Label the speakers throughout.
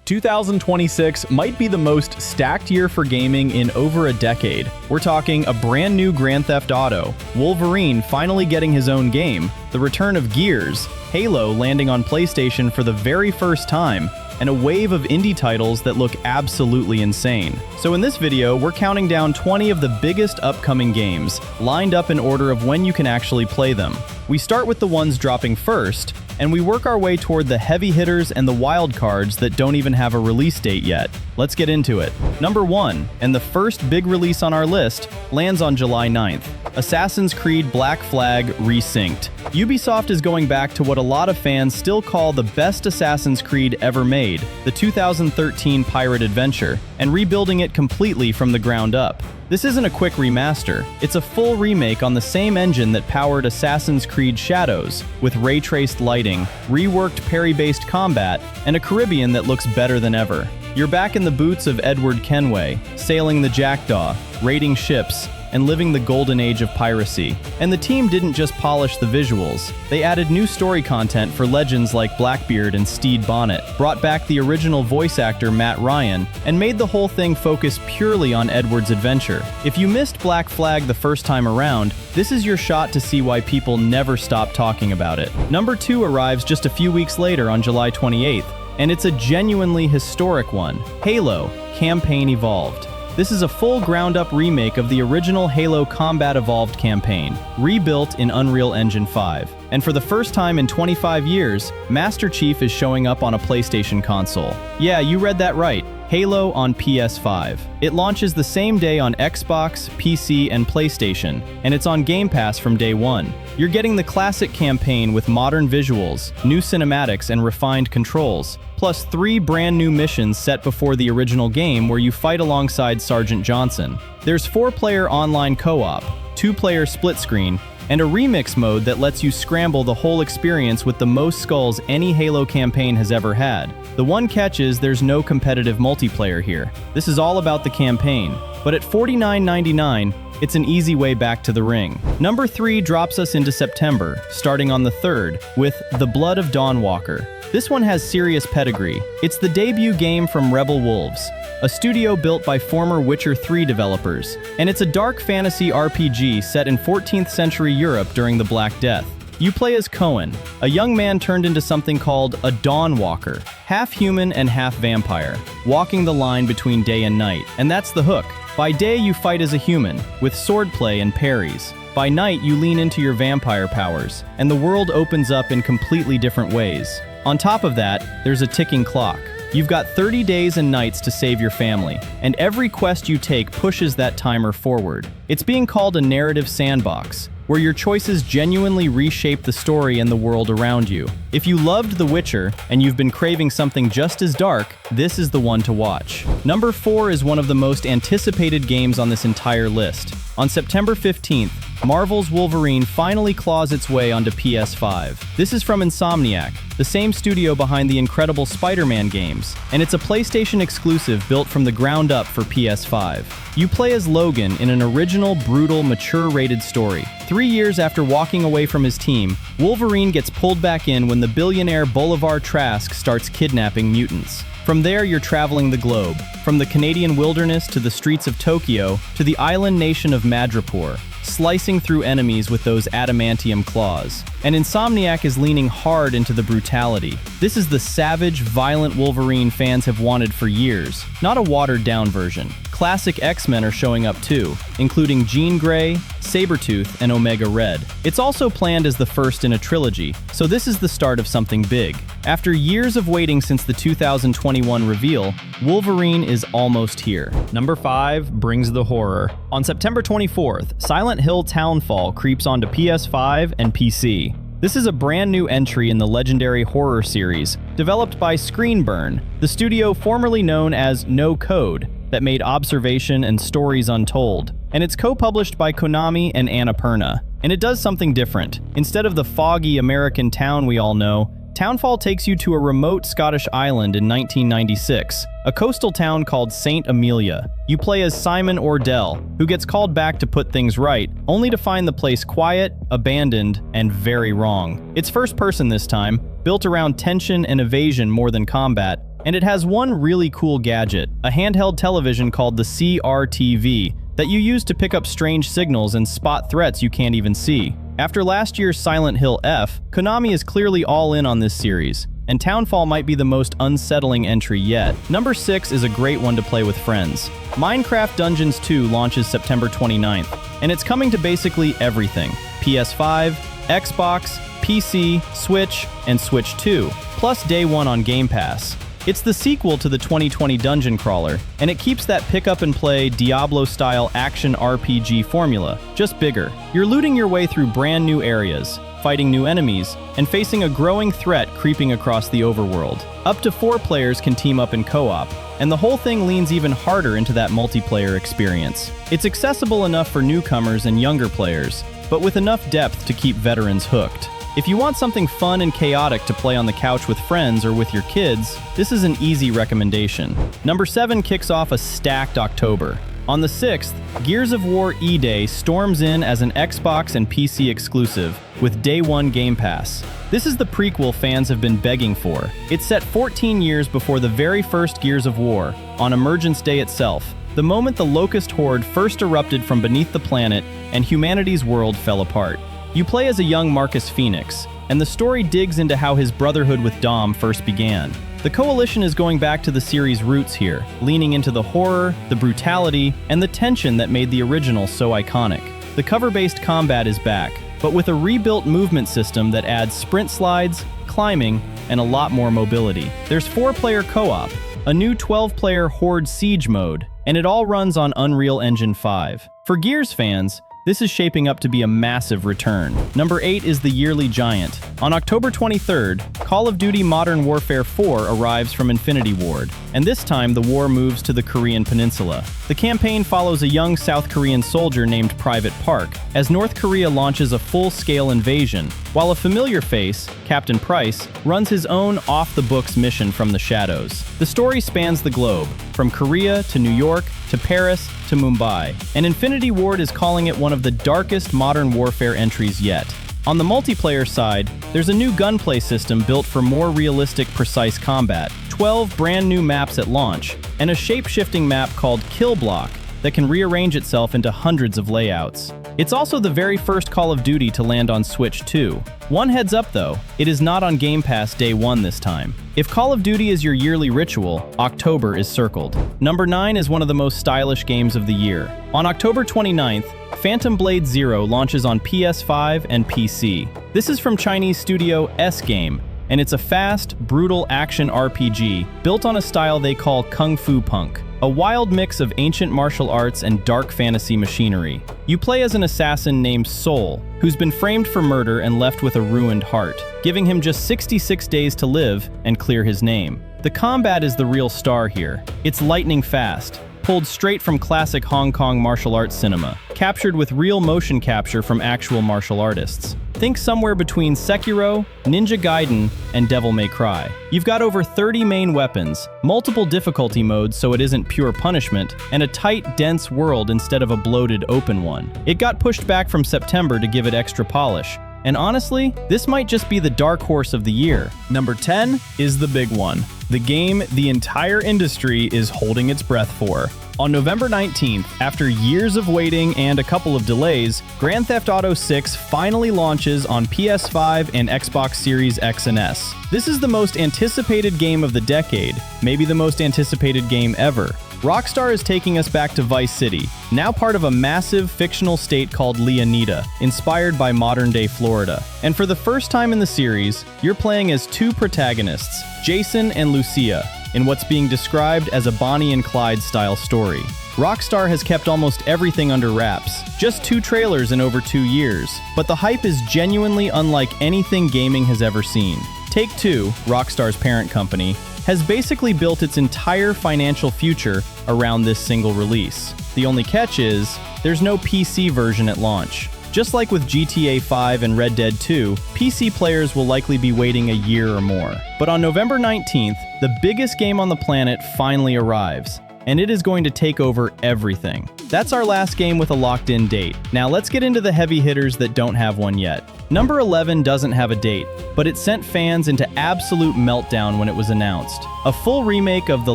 Speaker 1: 2026 might be the most stacked year for gaming in over a decade. We're talking a brand new Grand Theft Auto, Wolverine finally getting his own game, the return of Gears, Halo landing on PlayStation for the very first time, and a wave of indie titles that look absolutely insane. So in this video, we're counting down 20 of the biggest upcoming games, lined up in order of when you can actually play them. We start with the ones dropping first, and we work our way toward the heavy hitters and the wild cards that don't even have a release date yet. Let's get into it. Number 1, and the first big release on our list, lands on July 9th. Assassin's Creed Black Flag Resynced. Ubisoft is going back to what a lot of fans still call the best Assassin's Creed ever made, the 2013 pirate adventure, and rebuilding it completely from the ground up. This isn't a quick remaster, it's a full remake on the same engine that powered Assassin's Creed Shadows, with ray-traced lighting, reworked parry-based combat, and a Caribbean that looks better than ever. You're back in the boots of Edward Kenway, sailing the Jackdaw, raiding ships, and living the golden age of piracy. And the team didn't just polish the visuals. They added new story content for legends like Blackbeard and Stede Bonnet, brought back the original voice actor Matt Ryan, and made the whole thing focus purely on Edward's adventure. If you missed Black Flag the first time around, this is your shot to see why people never stop talking about it. Number 2 arrives just a few weeks later on July 28th, and it's a genuinely historic one. Halo: Campaign Evolved. This is a full ground-up remake of the original Halo Combat Evolved campaign, rebuilt in Unreal Engine 5. And for the first time in 25 years, Master Chief is showing up on a PlayStation console. Yeah, you read that right. Halo on PS5. It launches the same day on Xbox, PC, and PlayStation, and it's on Game Pass from day one. You're getting the classic campaign with modern visuals, new cinematics, and refined controls, plus 3 brand new missions set before the original game where you fight alongside Sergeant Johnson. There's 4-player online co-op, 2-player split screen, and a remix mode that lets you scramble the whole experience with the most skulls any Halo campaign has ever had. The one catch is there's no competitive multiplayer here. This is all about the campaign, but at $49.99, it's an easy way back to the ring. Number 3 drops us into September, starting on the 3rd, with The Blood of Dawnwalker. This one has serious pedigree. It's the debut game from Rebel Wolves, a studio built by former Witcher 3 developers, and it's a dark fantasy RPG set in 14th century Europe during the Black Death. You play as Cohen, a young man turned into something called a Dawnwalker, half human and half vampire, walking the line between day and night, and that's the hook. By day you fight as a human, with swordplay and parries. By night you lean into your vampire powers, and the world opens up in completely different ways. On top of that, there's a ticking clock. You've got 30 days and nights to save your family, and every quest you take pushes that timer forward. It's being called a narrative sandbox, where your choices genuinely reshape the story and the world around you. If you loved The Witcher, and you've been craving something just as dark, this is the one to watch. Number 4 is one of the most anticipated games on this entire list. On September 15th, Marvel's Wolverine finally claws its way onto PS5. This is from Insomniac, the same studio behind the incredible Spider-Man games, and it's a PlayStation exclusive built from the ground up for PS5. You play as Logan in an original, brutal, mature-rated story. 3 years after walking away from his team, Wolverine gets pulled back in when the billionaire Bolivar Trask starts kidnapping mutants. From there, you're traveling the globe, from the Canadian wilderness to the streets of Tokyo to the island nation of Madripoor, slicing through enemies with those adamantium claws. And Insomniac is leaning hard into the brutality. This is the savage, violent Wolverine fans have wanted for years, not a watered-down version. Classic X-Men are showing up too, including Jean Grey, Sabretooth, and Omega Red. It's also planned as the first in a trilogy, so this is the start of something big. After years of waiting since the 2021 reveal, Wolverine is almost here. Number 5 brings the horror. On September 24th, Silent Hill Townfall creeps onto PS5 and PC. This is a brand new entry in the legendary horror series, developed by Screenburn, the studio formerly known as No Code, that made Observation and Stories Untold. And it's co-published by Konami and Annapurna. And it does something different. Instead of the foggy American town we all know, Townfall takes you to a remote Scottish island in 1996, a coastal town called St. Amelia. You play as Simon Ordell, who gets called back to put things right, only to find the place quiet, abandoned, and very wrong. It's first person this time, built around tension and evasion more than combat, And it has one really cool gadget, a handheld television called the CRTV, that you use to pick up strange signals and spot threats you can't even see. After last year's Silent Hill F, Konami is clearly all in on this series, and Townfall might be the most unsettling entry yet. Number 6 is a great one to play with friends. Minecraft Dungeons 2 launches September 29th, and it's coming to basically everything: PS5, Xbox, PC, Switch, and Switch 2, plus day one on Game Pass. It's the sequel to the 2020 Dungeon Crawler, and it keeps that pick-up-and-play Diablo-style action RPG formula, just bigger. You're looting your way through brand new areas, fighting new enemies, and facing a growing threat creeping across the overworld. Up to 4 players can team up in co-op, and the whole thing leans even harder into that multiplayer experience. It's accessible enough for newcomers and younger players, but with enough depth to keep veterans hooked. If you want something fun and chaotic to play on the couch with friends or with your kids, this is an easy recommendation. Number 7 kicks off a stacked October. On the 6th, Gears of War E-Day storms in as an Xbox and PC exclusive, with Day 1 Game Pass. This is the prequel fans have been begging for. It's set 14 years before the very first Gears of War, on Emergence Day itself, the moment the Locust Horde first erupted from beneath the planet and humanity's world fell apart. You play as a young Marcus Phoenix, and the story digs into how his brotherhood with Dom first began. The Coalition is going back to the series' roots here, leaning into the horror, the brutality, and the tension that made the original so iconic. The cover-based combat is back, but with a rebuilt movement system that adds sprint slides, climbing, and a lot more mobility. There's 4-player co-op, a new 12-player Horde Siege mode, and it all runs on Unreal Engine 5. For Gears fans, this is shaping up to be a massive return. Number 8 is the yearly giant. On October 23rd, Call of Duty Modern Warfare 4 arrives from Infinity Ward, and this time the war moves to the Korean peninsula. The campaign follows a young South Korean soldier named Private Park, as North Korea launches a full-scale invasion, while a familiar face, Captain Price, runs his own off-the-books mission from the shadows. The story spans the globe, from Korea to New York to Paris to Mumbai, and Infinity Ward is calling it one of the darkest Modern Warfare entries yet. On the multiplayer side, there's a new gunplay system built for more realistic, precise combat, 12 brand new maps at launch, and a shape-shifting map called Kill Block that can rearrange itself into hundreds of layouts. It's also the very first Call of Duty to land on Switch 2. One heads up though, it is not on Game Pass Day 1 this time. If Call of Duty is your yearly ritual, October is circled. Number 9 is one of the most stylish games of the year. On October 29th, Phantom Blade Zero launches on PS5 and PC. This is from Chinese studio S-Game, and it's a fast, brutal action RPG built on a style they call Kung Fu Punk, a wild mix of ancient martial arts and dark fantasy machinery. You play as an assassin named Soul, who's been framed for murder and left with a ruined heart, giving him just 66 days to live and clear his name. The combat is the real star here. It's lightning fast, pulled straight from classic Hong Kong martial arts cinema, captured with real motion capture from actual martial artists. Think somewhere between Sekiro, Ninja Gaiden, and Devil May Cry. You've got over 30 main weapons, multiple difficulty modes so it isn't pure punishment, and a tight, dense world instead of a bloated open one. It got pushed back from September to give it extra polish, and honestly, this might just be the dark horse of the year. Number 10 is the big one. The game the entire industry is holding its breath for. On November 19th, after years of waiting and a couple of delays, Grand Theft Auto 6 finally launches on PS5 and Xbox Series X and S. This is the most anticipated game of the decade, maybe the most anticipated game ever. Rockstar is taking us back to Vice City, now part of a massive fictional state called Leonida, inspired by modern-day Florida. And for the first time in the series, you're playing as 2 protagonists, Jason and Lucia, in what's being described as a Bonnie and Clyde-style story. Rockstar has kept almost everything under wraps, just 2 trailers in over 2 years, but the hype is genuinely unlike anything gaming has ever seen. Take-Two, Rockstar's parent company, has basically built its entire financial future around this single release. The only catch is, there's no PC version at launch. Just like with GTA 5 and Red Dead 2, PC players will likely be waiting a year or more. But on November 19th, the biggest game on the planet finally arrives. and it is going to take over everything. That's our last game with a locked-in date. Now let's get into the heavy hitters that don't have one yet. Number 11 doesn't have a date, but it sent fans into absolute meltdown when it was announced. A full remake of The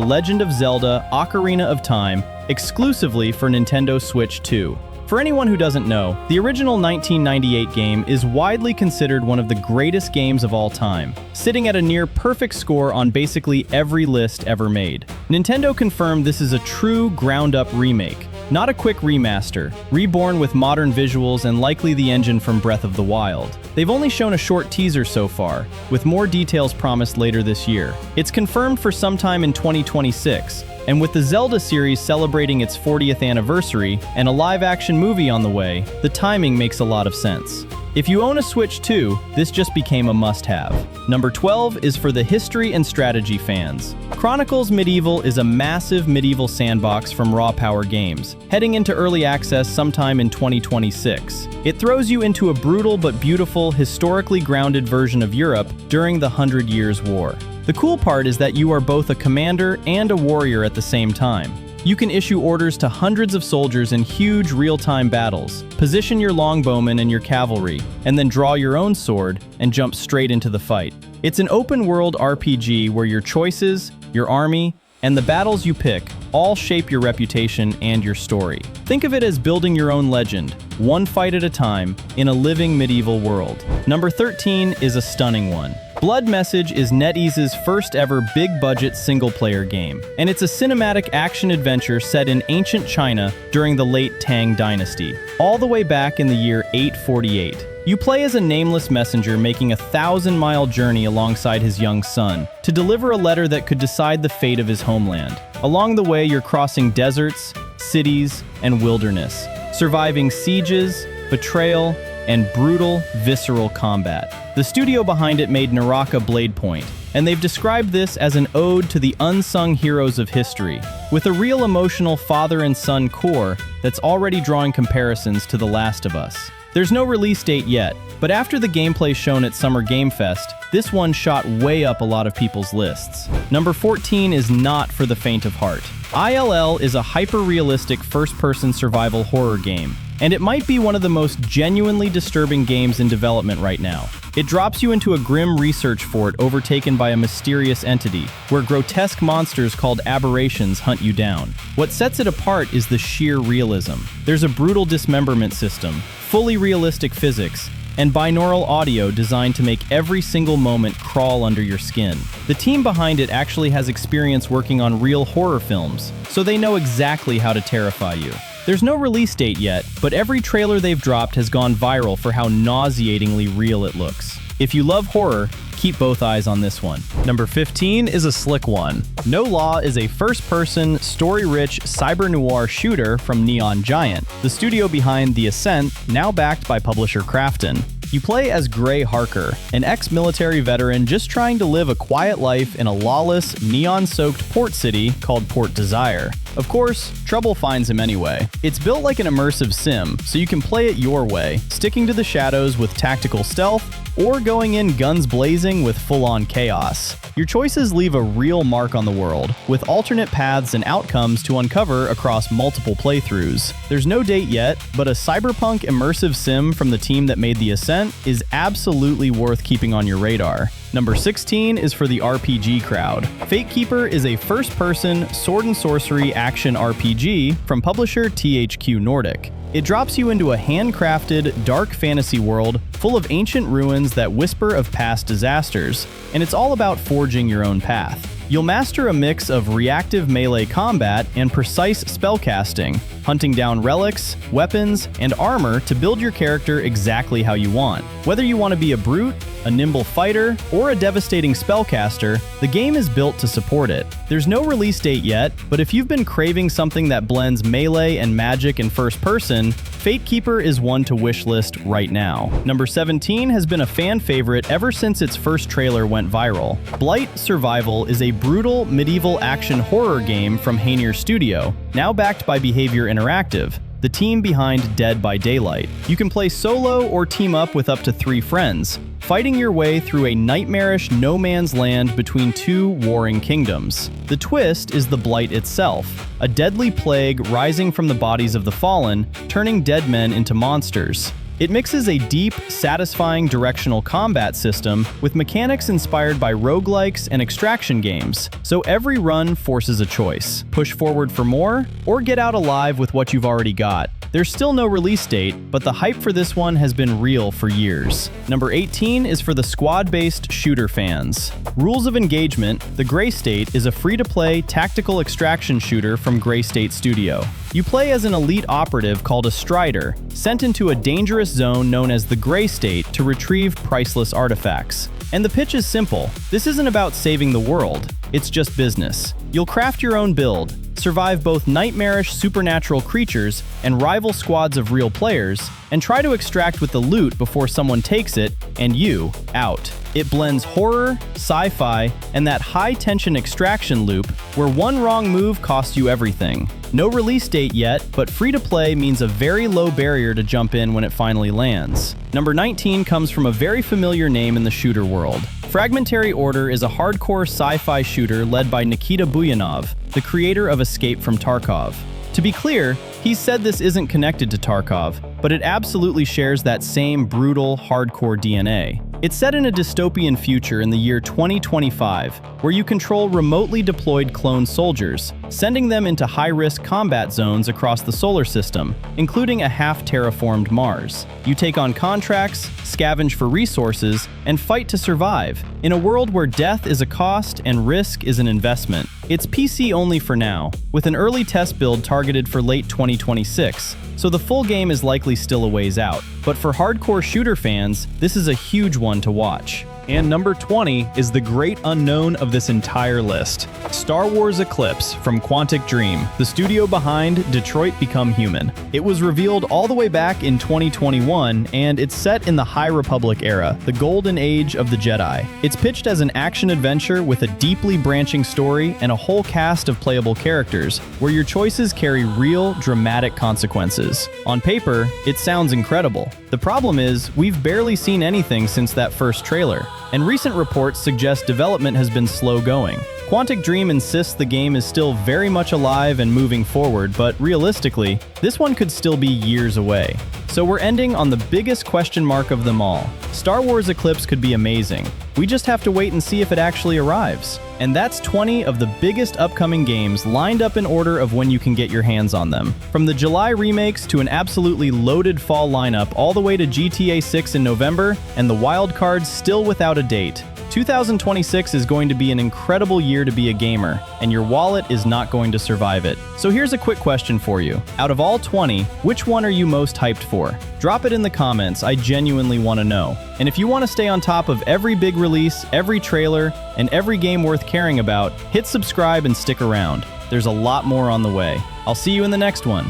Speaker 1: Legend of Zelda: Ocarina of Time, exclusively for Nintendo Switch 2. For anyone who doesn't know, the original 1998 game is widely considered one of the greatest games of all time, sitting at a near perfect score on basically every list ever made. Nintendo confirmed this is a true ground-up remake, not a quick remaster, reborn with modern visuals and likely the engine from Breath of the Wild. They've only shown a short teaser so far, with more details promised later this year. It's confirmed for sometime in 2026, and with the Zelda series celebrating its 40th anniversary and a live-action movie on the way, the timing makes a lot of sense. If you own a Switch 2, this just became a must-have. Number 12 is for the history and strategy fans. Chronicles Medieval is a massive medieval sandbox from Raw Power Games, heading into early access sometime in 2026. It throws you into a brutal but beautiful, historically grounded version of Europe during the 100 Years' War. The cool part is that you are both a commander and a warrior at the same time. You can issue orders to hundreds of soldiers in huge real-time battles, position your longbowmen and your cavalry, and then draw your own sword and jump straight into the fight. It's an open-world RPG where your choices, your army, and the battles you pick all shape your reputation and your story. Think of it as building your own legend, one fight at a time, in a living medieval world. Number 13 is a stunning one. Blood Message is NetEase's first ever big-budget single-player game, and it's a cinematic action-adventure set in ancient China during the late Tang Dynasty, all the way back in the year 848. You play as a nameless messenger making a 1,000-mile journey alongside his young son to deliver a letter that could decide the fate of his homeland. Along the way, you're crossing deserts, cities, and wilderness, surviving sieges, betrayal, and brutal, visceral combat. The studio behind it made Naraka Blade Point, and they've described this as an ode to the unsung heroes of history, with a real emotional father and son core that's already drawing comparisons to The Last of Us. There's no release date yet, but after the gameplay shown at Summer Game Fest, this one shot way up a lot of people's lists. Number 14 is not for the faint of heart. ILL is a hyper-realistic first-person survival horror game, and it might be one of the most genuinely disturbing games in development right now. It drops you into a grim research fort overtaken by a mysterious entity, where grotesque monsters called aberrations hunt you down. What sets it apart is the sheer realism. There's a brutal dismemberment system, fully realistic physics, and binaural audio designed to make every single moment crawl under your skin. The team behind it actually has experience working on real horror films, so they know exactly how to terrify you. There's no release date yet, but every trailer they've dropped has gone viral for how nauseatingly real it looks. If you love horror, keep both eyes on this one. Number 15 is a slick one. No Law is a first-person, story-rich cyber-noir shooter from Neon Giant, the studio behind The Ascent, now backed by publisher Krafton. You play as Gray Harker, an ex-military veteran just trying to live a quiet life in a lawless, neon-soaked port city called Port Desire. Of course, trouble finds him anyway. It's built like an immersive sim, so you can play it your way, sticking to the shadows with tactical stealth, or going in guns blazing with full-on chaos. Your choices leave a real mark on the world, with alternate paths and outcomes to uncover across multiple playthroughs. There's no date yet, but a cyberpunk immersive sim from the team that made The Ascent is absolutely worth keeping on your radar. Number 16 is for the RPG crowd. Fatekeeper is a first-person, sword and sorcery action RPG from publisher THQ Nordic. It drops you into a handcrafted, dark fantasy world full of ancient ruins that whisper of past disasters, and it's all about forging your own path. You'll master a mix of reactive melee combat and precise spellcasting, hunting down relics, weapons, and armor to build your character exactly how you want. Whether you want to be a brute, a nimble fighter, or a devastating spellcaster, the game is built to support it. There's no release date yet, but if you've been craving something that blends melee and magic in first person, Fatekeeper is one to wishlist right now. Number 17 has been a fan favorite ever since its first trailer went viral. Blight Survival is a brutal medieval action horror game from Hainier Studio, now backed by Behavior Interactive, the team behind Dead by Daylight. You can play solo or team up with up to 3 friends, fighting your way through a nightmarish no man's land between 2 warring kingdoms. The twist is the Blight itself, a deadly plague rising from the bodies of the fallen, turning dead men into monsters. It mixes a deep, satisfying directional combat system with mechanics inspired by roguelikes and extraction games, so every run forces a choice. Push forward for more, or get out alive with what you've already got. There's still no release date, but the hype for this one has been real for years. Number 18 is for the squad-based shooter fans. Rules of Engagement, The Gray State is a free-to-play tactical extraction shooter from Gray State Studio. You play as an elite operative called a Strider, sent into a dangerous zone known as the Gray State to retrieve priceless artifacts. And the pitch is simple. This isn't about saving the world, it's just business. You'll craft your own build, survive both nightmarish supernatural creatures and rival squads of real players, and try to extract with the loot before someone takes it and you out. It blends horror, sci-fi, and that high-tension extraction loop where one wrong move costs you everything. No release date yet, but free-to-play means a very low barrier to jump in when it finally lands. Number 19 comes from a very familiar name in the shooter world. Fragmentary Order is a hardcore sci-fi shooter led by Nikita Buyanov, the creator of Escape from Tarkov. To be clear, he said this isn't connected to Tarkov, but it absolutely shares that same brutal, hardcore DNA. It's set in a dystopian future in the year 2025, where you control remotely deployed clone soldiers, sending them into high-risk combat zones across the solar system, including a half-terraformed Mars. You take on contracts, scavenge for resources, and fight to survive, in a world where death is a cost and risk is an investment. It's PC only for now, with an early test build targeted for late 2026, so the full game is likely still a ways out. But for hardcore shooter fans, this is a huge one to watch. And number 20 is the great unknown of this entire list. Star Wars Eclipse from Quantic Dream, the studio behind Detroit Become Human. It was revealed all the way back in 2021, and it's set in the High Republic era, the golden age of the Jedi. It's pitched as an action-adventure with a deeply branching story and a whole cast of playable characters, where your choices carry real, dramatic consequences. On paper, it sounds incredible. The problem is, we've barely seen anything since that first trailer, and recent reports suggest development has been slow going. Quantic Dream insists the game is still very much alive and moving forward, but realistically, this one could still be years away. So we're ending on the biggest question mark of them all. Star Wars Eclipse could be amazing. We just have to wait and see if it actually arrives. And that's 20 of the biggest upcoming games lined up in order of when you can get your hands on them. From the July remakes to an absolutely loaded fall lineup all the way to GTA 6 in November, and the wild cards still without a date. 2026 is going to be an incredible year to be a gamer, and your wallet is not going to survive it. So here's a quick question for you. Out of all 20, which one are you most hyped for? Drop it in the comments, I genuinely want to know. And if you want to stay on top of every big release, every trailer, and every game worth caring about, hit subscribe and stick around. There's a lot more on the way. I'll see you in the next one.